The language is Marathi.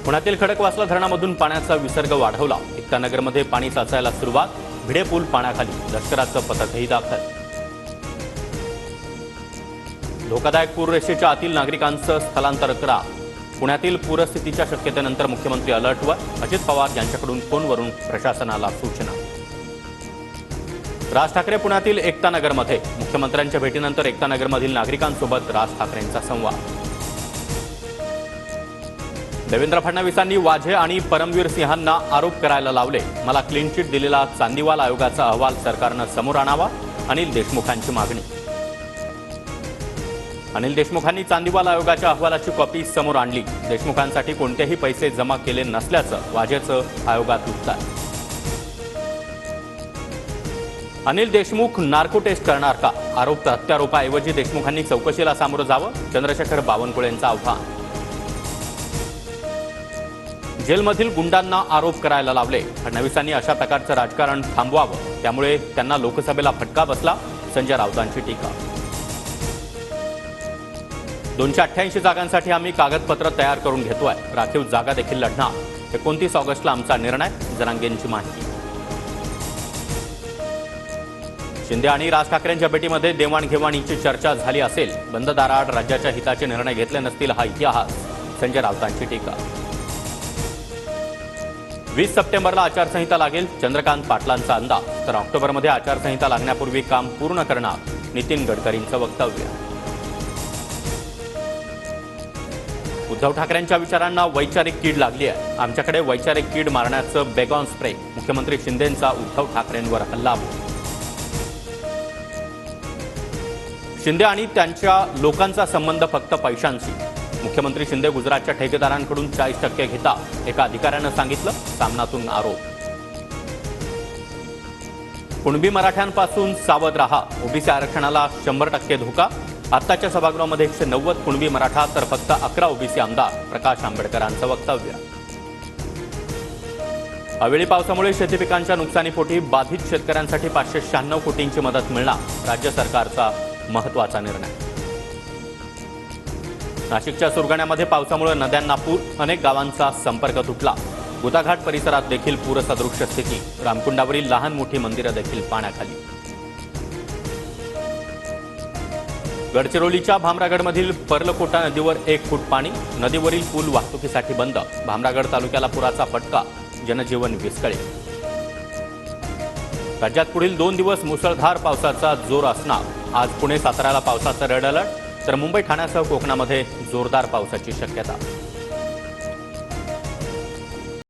पुण्यातील खडकवासला धरणामधून पाण्याचा विसर्ग वाढवला। एकतानगरमध्ये पाणी साचायला सुरुवात। भिडे पूल पाण्याखाली, लष्कराचं पथकही दाखल। धोकादायक पूररेषेच्या आतील नागरिकांचं स्थलांतर करा। पुण्यातील पूरस्थितीच्या शक्यतेनंतर मुख्यमंत्री अलर्टवर। अजित पवार यांच्याकडून फोनवरून प्रशासनाला सूचना। राज ठाकरे पुण्यातील एकतानगरमध्ये। मुख्यमंत्र्यांच्या भेटीनंतर एकतानगरमधील नागरिकांसोबत राज ठाकरेंचा संवाद। देवेंद्र फडणवीसांनी वाझे आणि परमवीर सिंहांना आरोप करायला लावले। मला क्लीन चिट दिलेला चांदीवाल आयोगाचा अहवाल सरकारनं समोर आणावा, अनिल देशमुखांची मागणी। अनिल देशमुखांनी चांदीवाल आयोगाच्या अहवालाची कॉपी समोर आणली। देशमुखांसाठी कोणतेही पैसे जमा केले नसल्याचं वाझेचं आयोगात उत्तर। अनिल देशमुख नार्को टेस्ट करणार का? आरोप प्रत्यारोपाऐवजी देशमुखांनी चौकशीला सामोरं जावं, चंद्रशेखर बावनकुळेंचं आव्हान। जेलमधील गुंडांना आरोप करायला लावले। फडणवीसांनी अशा प्रकारचं राजकारण थांबवावं, त्यामुळे त्यांना लोकसभेला फटका बसला, संजय राऊतांची टीका। 288 जागांसाठी आम्ही कागदपत्र तयार करून घेतोय, राखीव जागा देखील लढणार। 29 ऑगस्टला आमचा निर्णय, जरांगेंची माहिती। शिंदे आणि राज ठाकरेंच्या भेटीमध्ये देवाणघेवाणीची चर्चा झाली असेल, बंद दाराआड राज्याच्या हिताचे निर्णय घेतले नसतील हा इतिहास, संजय राऊतांची टीका। 20 सप्टेंबरला आचारसंहिता लागेल, चंद्रकांत पाटलांचा अंदाज। तर ऑक्टोबरमध्ये आचारसंहिता लागण्यापूर्वी काम पूर्ण करणार, नितीन गडकरींचं वक्तव्य। उद्धव ठाकरेंच्या विचारांना वैचारिक कीड लागली आहे। आमच्याकडे वैचारिक कीड मारण्याचं बेगॉन स्प्रे। मुख्यमंत्री शिंदेंचा उद्धव ठाकरेंवर हल्लाबोल। शिंदे आणि त्यांच्या लोकांचा संबंध फक्त पैशांशी। मुख्यमंत्री शिंदे गुजरातच्या ठेकेदारांकडून 40% घेतात, एका अधिकाऱ्यानं सांगितलं, सामनातून आरोप। कुणबी मराठ्यांपासून सावध राहा, ओबीसी आरक्षणाला 100% धोका। आत्ताच्या सभागृहामध्ये 190 कुणबी मराठा तर फक्त 11 ओबीसी आमदार, प्रकाश आंबेडकरांचं वक्तव्य। अवेळी पावसामुळे शेती पिकांच्या नुकसानीपोटी बाधित शेतकऱ्यांसाठी 596 कोटींची मदत मिळणार, राज्य सरकारचा महत्त्वाचा निर्णय। नाशिकच्या सुरगाण्यामध्ये पावसामुळे नद्यांना पूर, अनेक गावांचा संपर्क तुटला। गुताघाट परिसरात देखील पूरसदृश्य स्थिती, रामकुंडावरील लहान मोठी मंदिरं देखील पाण्याखाली। गडचिरोलीच्या भामरागडमधील पर्लकोटा नदीवर 1 फूट पाणी, नदीवरील पूल वाहतुकीसाठी बंद। भामरागड तालुक्याला पुराचा फटका, जनजीवन विस्कळीत। राज्यात पुढील 2 दिवस मुसळधार पावसाचा जोर असणार। आज पुणे साताऱ्याला पावसाचा रेड अलर्ट, तर मुंबई ठाण्यासह कोकणामध्ये जोरदार पावसाची शक्यता।